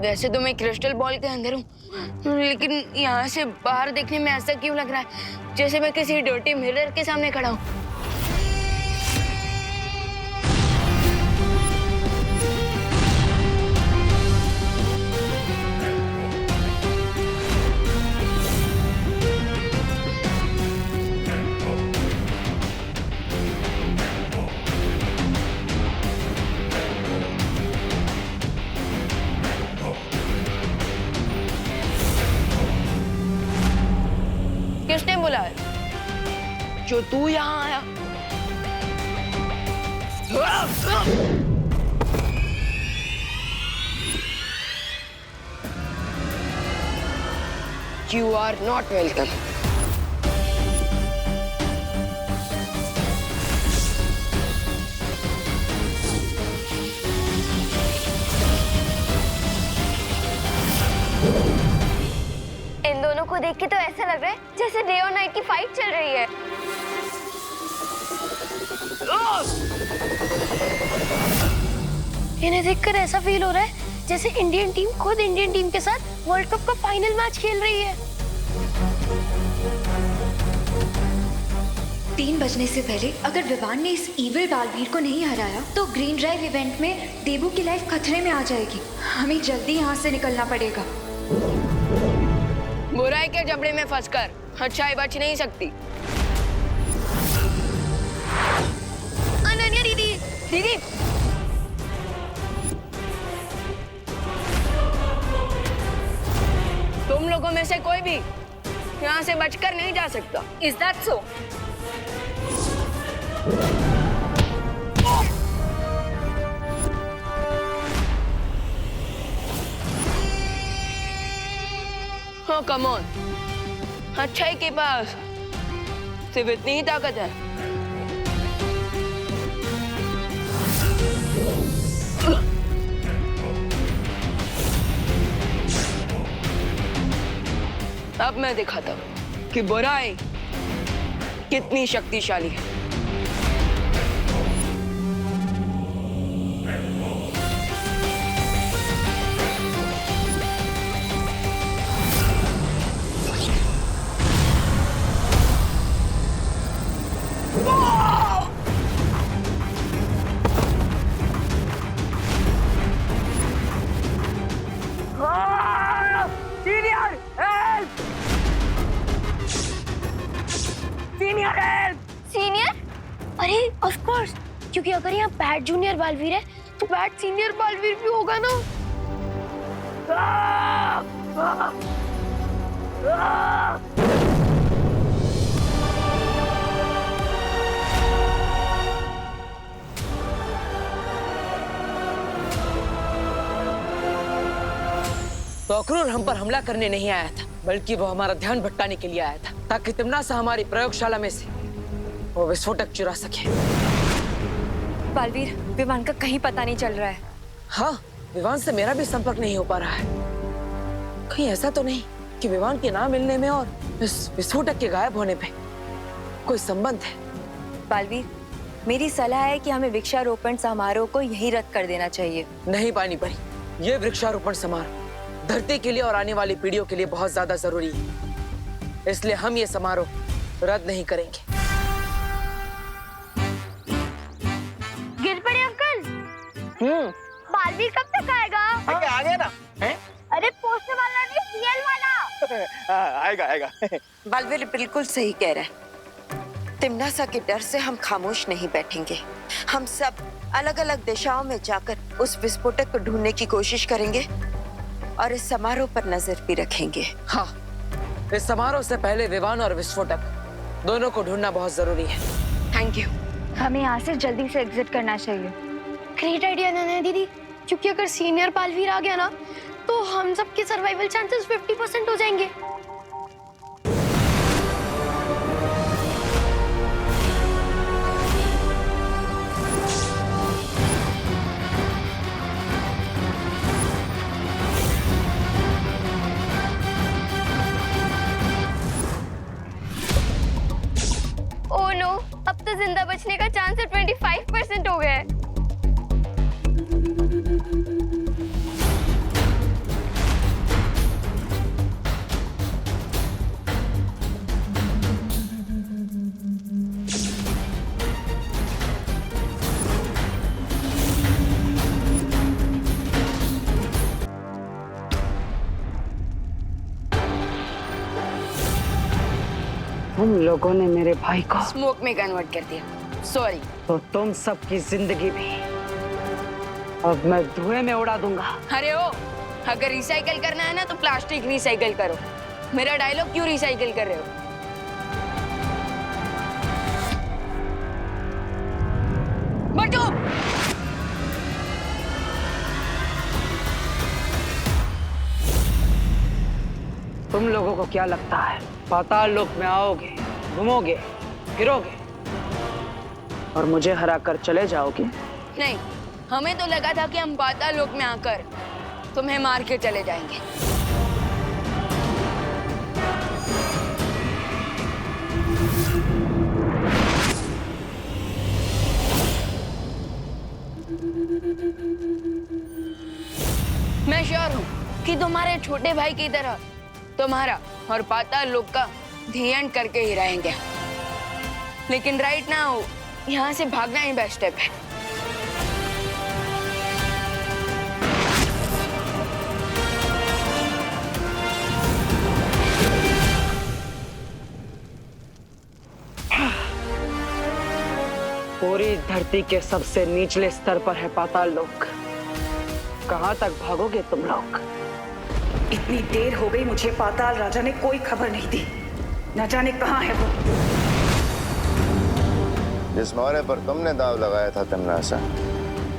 वैसे तो मैं क्रिस्टल बॉल के अंदर हूँ, लेकिन यहाँ से बाहर देखने में ऐसा क्यों लग रहा है जैसे मैं किसी डर्टी मिरर के सामने खड़ा हूँ। किसने बुलाया? जो तू यहाँ आया। You are not welcome. इन दोनों को देख के तो ऐसा लग रहा है जैसे डे और नाइट की फाइट चल रही है। इन्हें देखकर ऐसा फील हो रहा है जैसे इंडियन टीम खुद इंडियन टीम के साथ वर्ल्ड कप का फाइनल मैच खेल रही है। 3 बजने से पहले अगर विवान ने इस इविल बालवीर को नहीं हराया तो ग्रीन ड्राइव इवेंट में देबू की लाइफ खतरे में आ जाएगी। हमें जल्दी यहाँ से निकलना पड़ेगा। बुराई के जबड़े में फंसकर अच्छाई बच नहीं सकती। अनन्या दीदी, दीदी, तुम लोगों में से कोई भी यहाँ से बचकर नहीं जा सकता। Is that so? हाँ, कम ऑन। अच्छाई के पास सिर्फ इतनी ही ताकत है। अब मैं दिखाता हूँ कि बुराई कितनी शक्तिशाली है। सीनियर? अरे ऑफ कोर्स, क्योंकि अगर यहाँ बैट जूनियर बालवीर है तो बैट सीनियर बालवीर भी होगा ना। तो अक्रूर हम पर हमला करने नहीं आया था, बल्कि वो हमारा ध्यान भटकाने के लिए आया था, ताकि तिम्नासा हमारी प्रयोगशाला में से वो विस्फोटक चुरा सके। बालवीर, विमान का कहीं पता नहीं चल रहा है। हाँ, विमान से मेरा भी संपर्क नहीं हो पा रहा है। कहीं ऐसा तो नहीं कि विमान के ना मिलने में और इस विस्फोटक के गायब होने पे कोई संबंध है? बालवीर, मेरी सलाह है कि हमें वृक्षारोपण समारोह को यहीं रद्द कर देना चाहिए। नहीं पानी परी, ये वृक्षारोपण समारोह धरती के लिए और आने वाली पीढ़ियों के लिए बहुत ज्यादा जरूरी है, इसलिए हम ये समारोह रद्द नहीं करेंगे। गिर पड़े अंकल। बालवीर कब तक आएगा? आ गया ना? अरे पोस्टर वाला नहीं, सीएल वाला। आएगा आएगा। बालवीर बिल्कुल सही कह रहा है। तिम्नासा के डर से हम खामोश नहीं बैठेंगे। हम सब अलग अलग दिशाओं में जाकर उस विस्फोटक को ढूंढने की कोशिश करेंगे और इस समारोह पर नजर भी रखेंगे। हाँ, इस समारोह से पहले विमान और विस्फोटक दोनों को ढूंढना बहुत जरूरी है। Thank you. हमें यहाँ से जल्दी से एग्जिट करना चाहिए। ग्रेट आइडिया अनन्या दीदी, क्योंकि अगर सीनियर बालवीर आ गया ना तो हम सबके सर्वाइवल चांसेस 50% हो जाएंगे। ओह नो, अब तो जिंदा बचने का चांस 25% हो गया है। तुम लोगों ने मेरे भाई को स्मोक में कन्वर्ट कर दिया। सॉरी। तो तुम सबकी जिंदगी भी अब मैं धुएं में उड़ा दूंगा। अरे ओ, अगर रिसाइकल करना है ना तो प्लास्टिक रिसाइकल करो। मेरा डायलॉग क्यों रिसाइकल कर रहे हो? बटू! तुम लोगों को क्या लगता है पाताल लोक में आओगे, घूमोगे, फिरोगे और मुझे हरा कर चले जाओगे? नहीं, हमें तो लगा था कि हम पाताल लोक में आकर तुम्हें मार के चले जाएंगे। मैं श्योर हूँ कि तुम्हारे छोटे भाई की तरह तुम्हारा और पाताल लोक का दी एंड करके ही रहेंगे। लेकिन राइट नाउ यहाँ से भागना ही बेस्ट स्टेप है। पूरी धरती के सबसे निचले स्तर पर है पाताल लोक। कहाँ तक भागोगे तुम लोग? इतनी देर हो गई, मुझे पाताल राजा ने कोई खबर नहीं दी। न जाने कहाँ है वो। जिस मोहरे पर तुमने दाव लगाया था तमनासा,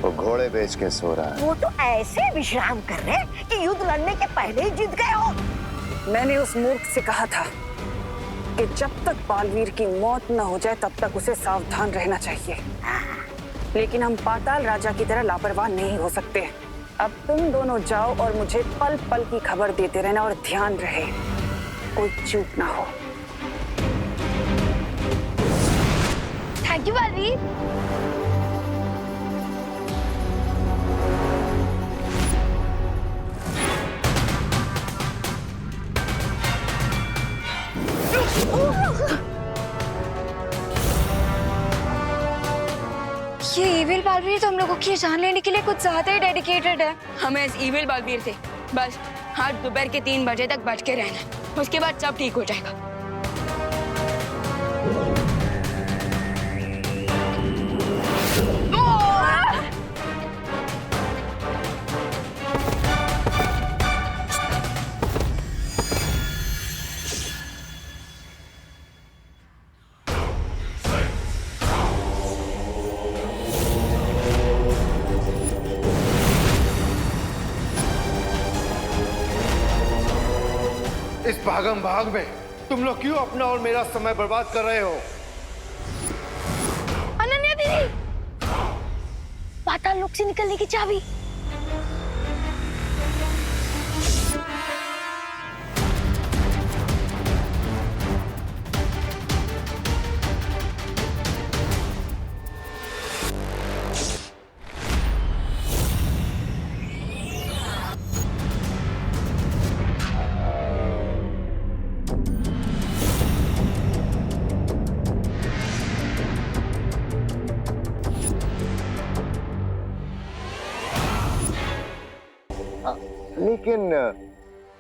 वो घोड़े बेच के सो रहा है। वो तो ऐसे विश्राम कर रहे कि युद्ध लड़ने के पहले ही जीत गए हो। मैंने उस मूर्ख से कहा था कि जब तक बालवीर की मौत न हो जाए तब तक उसे सावधान रहना चाहिए। लेकिन हम पाताल राजा की तरह लापरवाह नहीं हो सकते। अब तुम दोनों जाओ और मुझे पल पल की खबर देते रहना, और ध्यान रहे कोई चूक ना हो। Thank you Baalveer. ये इविल बालवीर तो हम लोगों की जान लेने के लिए कुछ ज्यादा ही डेडिकेटेड है। हमें इस इविल बालवीर से बस आज दोपहर के 3 बजे तक बच के रहना। उसके बाद सब ठीक हो जाएगा। इस भागम भाग में तुम लोग क्यों अपना और मेरा समय बर्बाद कर रहे हो? अनन्या दीदी, पाताल लोक से निकलने की चाबी। लेकिन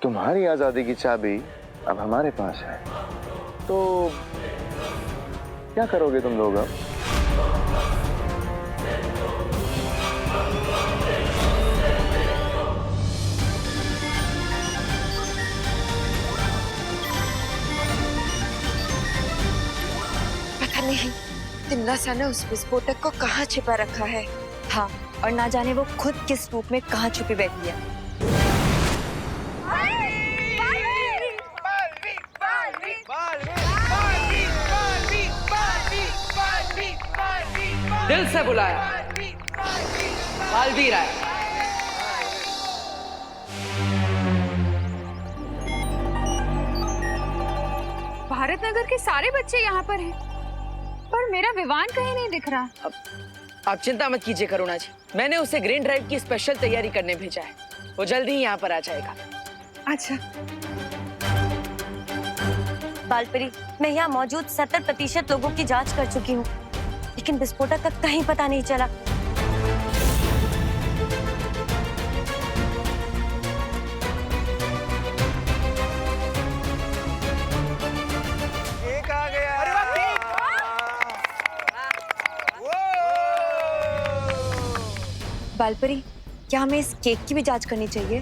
तुम्हारी आजादी की चाबी अब हमारे पास है, तो क्या करोगे तुम लोग अब? पता नहीं तिमनासा ने उस विस्फोटक को कहाँ छिपा रखा है। हाँ, और ना जाने वो खुद किस रूप में कहाँ छुपी बैठी है। दिल से बुलाया, बालवीर आया। भारत नगर के सारे बच्चे यहाँ पर हैं, पर मेरा विवान कहीं नहीं दिख रहा। आप चिंता मत कीजिए करुणा जी, मैंने उसे ग्रीन ड्राइव की स्पेशल तैयारी करने भेजा है। वो जल्दी ही यहाँ पर आ जाएगा। अच्छा। बालपरी, मैं यहाँ मौजूद 70% लोगों की जांच कर चुकी हूँ, लेकिन विस्फोटक का कहीं पता नहीं चला। एक आ गया। बालपरी, क्या हमें इस केक की भी जांच करनी चाहिए?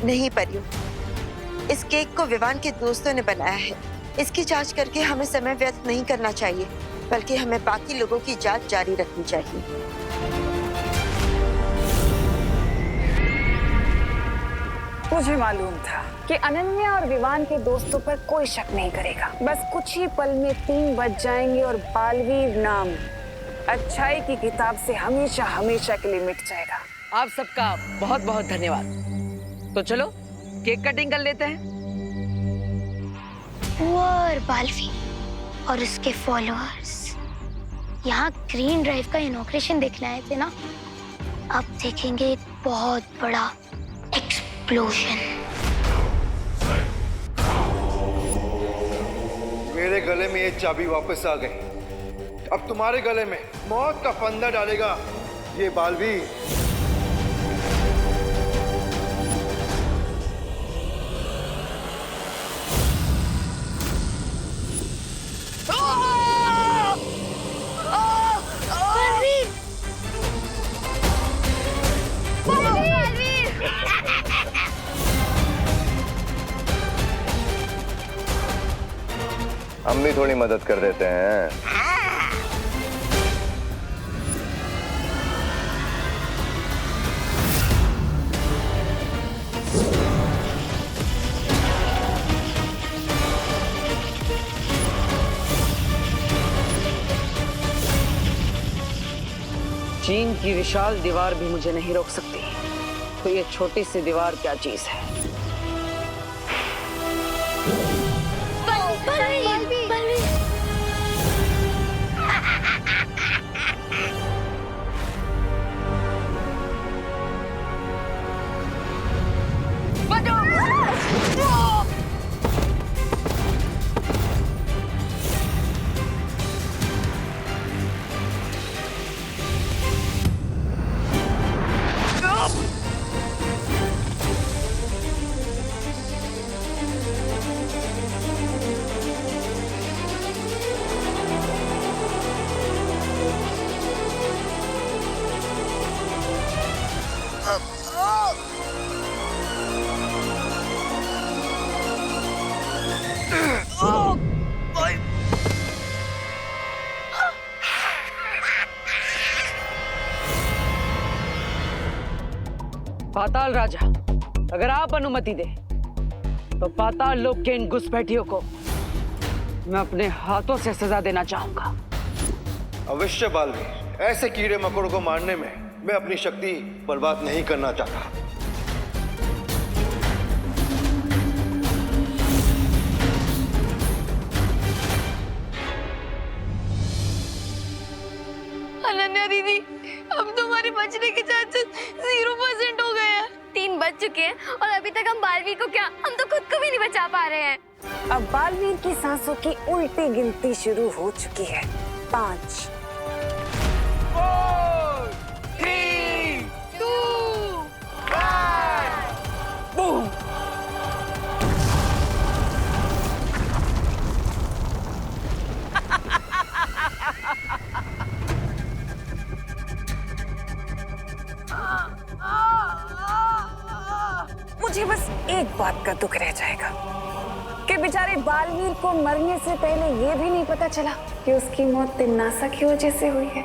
नहीं परियो, इस केक को विवान के दोस्तों ने बनाया है। इसकी जांच करके हमें समय व्यर्थ नहीं करना चाहिए, बल्कि हमें बाकी लोगों की जांच जारी रखनी चाहिए। मुझे मालूम था कि अनन्या और विवान के दोस्तों पर कोई शक नहीं करेगा। बस कुछ ही पल में 3 बज जाएंगे और बालवीर नाम अच्छाई की किताब से हमेशा हमेशा के लिए मिट जाएगा। आप सबका बहुत बहुत धन्यवाद। तो चलो केक कटिंग कर लेते हैं। और बालवीर और उसके फॉलोअर्स यहाँ ग्रीन ड्राइव का इनॉग्रेशन देखने आए थे ना, अब देखेंगे एक बहुत बड़ा एक्सप्लोजन। मेरे गले में ये चाबी वापस आ गई। अब तुम्हारे गले में मौत का फंदा डालेगा ये बालवीर। हम भी थोड़ी मदद कर देते हैं। चीन की विशाल दीवार भी मुझे नहीं रोक सकती, तो ये छोटी सी दीवार क्या चीज है। पाताल राजा, अगर आप अनुमति दे तो पाताल लोक के इन घुसपैठियों को मैं अपने हाथों से सजा देना चाहूंगा। अवश्य बालवीर, ऐसे कीड़े मकोड़ों को मारने में मैं अपनी शक्ति बर्बाद नहीं करना चाहता। अनन्या दीदी, अब तुम्हारे बचने के चांसेस 0% हो गए हैं। 3 बज चुके हैं और अभी तक हम बालवीर को क्या, हम तो खुद को भी नहीं बचा पा रहे हैं। अब बालवीर की सांसों की उल्टी गिनती शुरू हो चुकी है। 5 4 3 2 1 बूम। मुझे बस एक बात का दुख रह जाएगा कि बेचारे बालवीर को मरने से पहले ये भी नहीं पता चला कि उसकी मौत तिम्नासा की वजह से हुई है।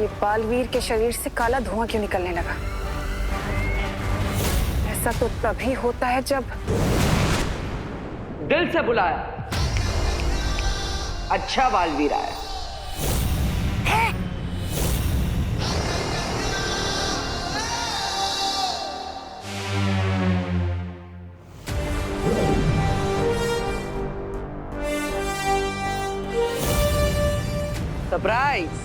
ये बालवीर के शरीर से काला धुआं क्यों निकलने लगा? ऐसा तो तभी होता है जब दिल से बुलाया, अच्छा बालवीर आया। सरप्राइज।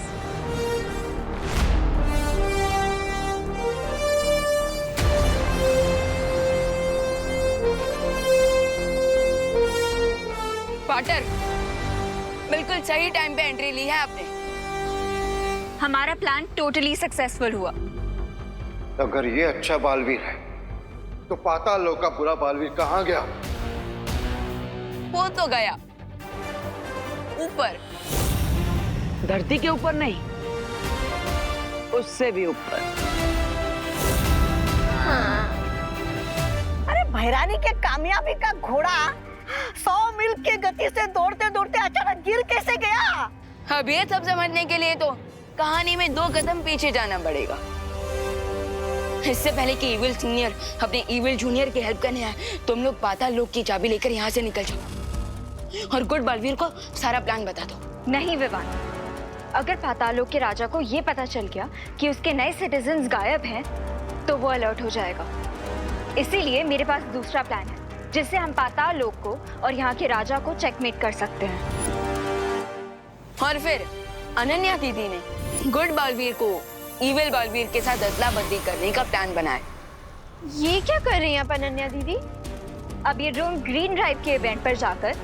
पार्टनर, बिल्कुल सही टाइम पे एंट्री ली है आपने। हमारा प्लान टोटली सक्सेसफुल हुआ। अगर ये अच्छा बालवीर है तो पाताल लोक का बुरा बालवीर कहाँ गया? वो तो गया ऊपर। धरती के ऊपर नहीं, उससे भी ऊपर। अरे भैरानी के कामयाबी का घोड़ा 100 मील की गति से दौड़ते दौड़ते अचानक गिर कैसे गया? अब ये सब समझने के लिए तो कहानी में 2 कदम पीछे जाना पड़ेगा। इससे पहले कि इविल सीनियर अपने इविल जूनियर की हेल्प करने आए, तुम लोग पाताल लोक की चाबी लेकर यहाँ से निकल जाओ और गुड बालवीर को सारा प्लान बता दो। नहीं विवान, अगर पाताल लोक के राजा को ये पता चल गया कि उसके नए सिटीजन्स गायब हैं, तो वो अलर्ट हो जाएगा। इसीलिए मेरे पास दूसरा प्लान है जिससे हम पाताल लोक को और यहाँ के राजा को चेकमेट कर सकते हैं। और फिर अनन्या दीदी ने गुड बालवीर को इविल बालवीर के साथ अदला बदली करने का प्लान बनाया। ये क्या कर रही हैं आप अनन्या दीदी? अब ये ड्रोन ग्रीन ड्राइव के इवेंट पर जाकर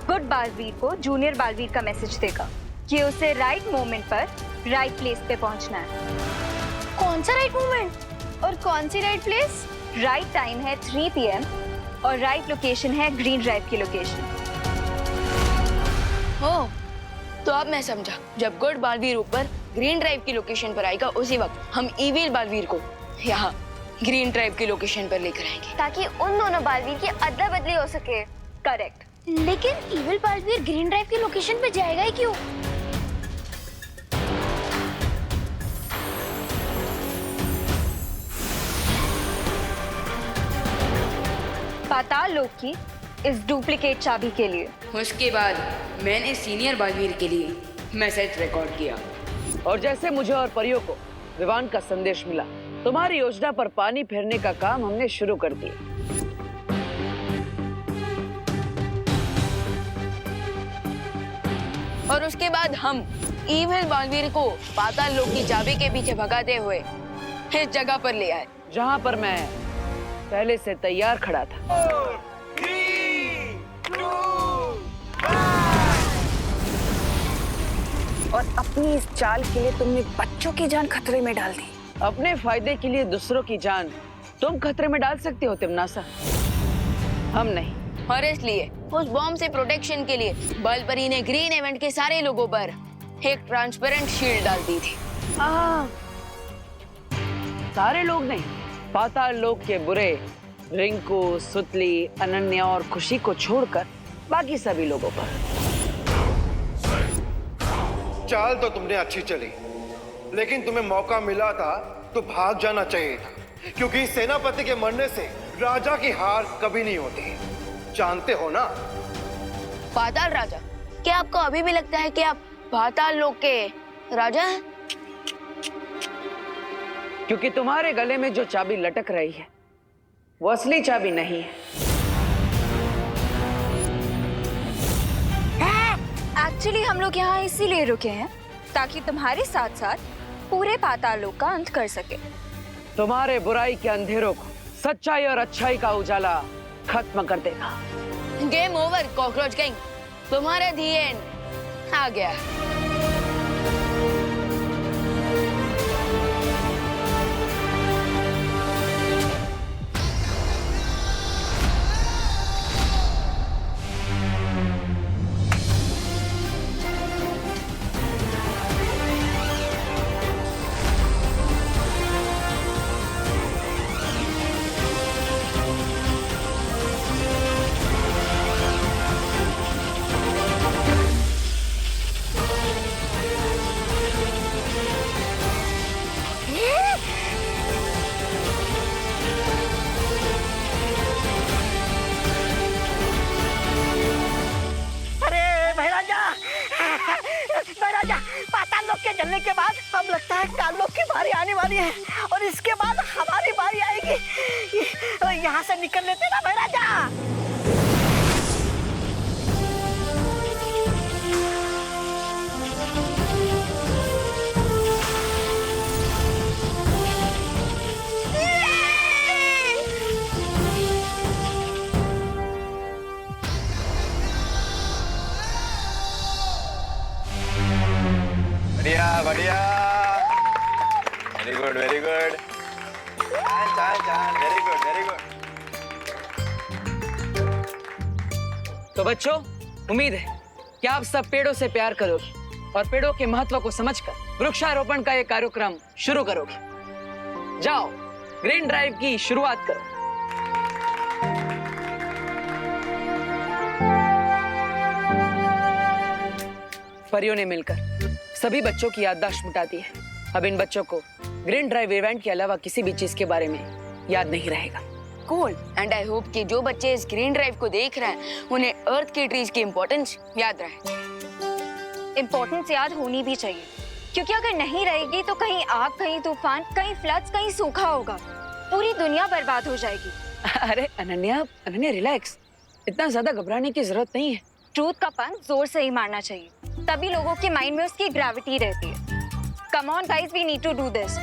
गुड बालवीर को जूनियर बालवीर का मैसेज देगा कि उसे राइट मोमेंट पर राइट प्लेस पे पहुंचना है। कौन सा राइट मोमेंट और कौन सी राइट प्लेस? राइट टाइम है 3 PM और राइट लोकेशन है ग्रीन ड्राइव की लोकेशन। ओह, तो अब मैं समझा। जब गुड बालवीर ऊपर ग्रीन ड्राइव की लोकेशन पर आएगा, उसी वक्त हम इविल बालवीर को यहाँ ग्रीन ड्राइव की लोकेशन पर लेकर आएंगे, ताकि उन दोनों बालवीर की अदला बदली हो सके। करेक्ट। लेकिन इविल बालवीर ग्रीन ड्राइव की लोकेशन पे जाएगा ही क्यों? पाताल लोक की इस डुप्लीकेट चाबी के लिए। उसके बाद मैंने सीनियर बालवीर के लिए मैसेज रिकॉर्ड किया। और जैसे मुझे और परियों को विवान का संदेश मिला, तुम्हारी योजना पर पानी फेरने का काम हमने शुरू कर दिया। और उसके बाद हम इविल बालवीर को पाताल लोक की चाबी के पीछे भगाते हुए इस जगह पर ले आए, जहां पर मैं पहले से तैयार खड़ा था। और अपनी इस चाल के लिए तुमने बच्चों की जान खतरे में डाल दी। अपने फायदे के लिए दूसरों की जान तुम खतरे में डाल सकते हो तिमनासा, हम नहीं। और इसलिए उस बॉम्ब से प्रोटेक्शन के लिए बालपरी ने ग्रीन इवेंट के सारे लोगों पर एक ट्रांसपेरेंट शील्ड डाल दी थी। सारे लोग नहीं, पाताल लोक के बुरे रिंकू, सुतली, अनन्या और खुशी को छोड़कर बाकी सभी लोगों पर। चाल तो तुमने अच्छी चली, लेकिन तुम्हें मौका मिला था तो भाग जाना चाहिए था, क्योंकि सेनापति के मरने से राजा की हार कभी नहीं होती, जानते हो ना? पाताल राजा, क्या आपको अभी भी लगता है कि आप पाताल लोक के राजा हैं? क्योंकि तुम्हारे गले में जो चाबी लटक रही है वो असली चाबी नहीं है। एक्चुअली हम लोग यहाँ इसीलिए रुके हैं ताकि तुम्हारे साथ साथ पूरे पाताल लोक का अंत कर सके। तुम्हारे बुराई के अंधेरों को सच्चाई और अच्छाई का उजाला खत्म कर देगा। गेम ओवर कॉकरोच गैंग, तुम्हारा दी एंड आ गया। पाताल लोक के जलने के बाद अब लगता है काल लोक की बारी आने वाली है और इसके बाद हमारी बारी आएगी। यहाँ से निकल लेते ना भाई राजा। बढ़िया बढ़िया। Very good, very good, very good. तो बच्चों, उम्मीद है कि आप सब पेड़ों से प्यार करोगे और पेड़ों के महत्व को समझकर वृक्षारोपण का ये कार्यक्रम शुरू करोगे। जाओ, ग्रीन ड्राइव की शुरुआत करो। परियों ने मिलकर सभी बच्चों की याददाश्त मिटा दी है। अब इन बच्चों को ग्रीन ड्राइव इवेंट के अलावा किसी भी चीज के बारे में याद नहीं रहेगा। कूल। एंड आई होप कि जो बच्चे इस ग्रीन ड्राइव को देख रहे हैं उन्हें अर्थ के ट्रीज की इम्पोर्टेंस याद रहे। इम्पोर्टेंस याद होनी भी चाहिए, क्योंकि अगर नहीं रहेगी तो कहीं आग, कहीं तूफान, कहीं फ्लड्स, कहीं सूखा होगा, पूरी दुनिया बर्बाद हो जाएगी। अरे अनन्या, रिलैक्स, इतना ज्यादा घबराने की जरूरत नहीं है। ट्रूथ का पंख जोर से ही मारना चाहिए, तभी लोगों के माइंड में उसकी ग्रेविटी रहती है। Come on guys, we need to do this.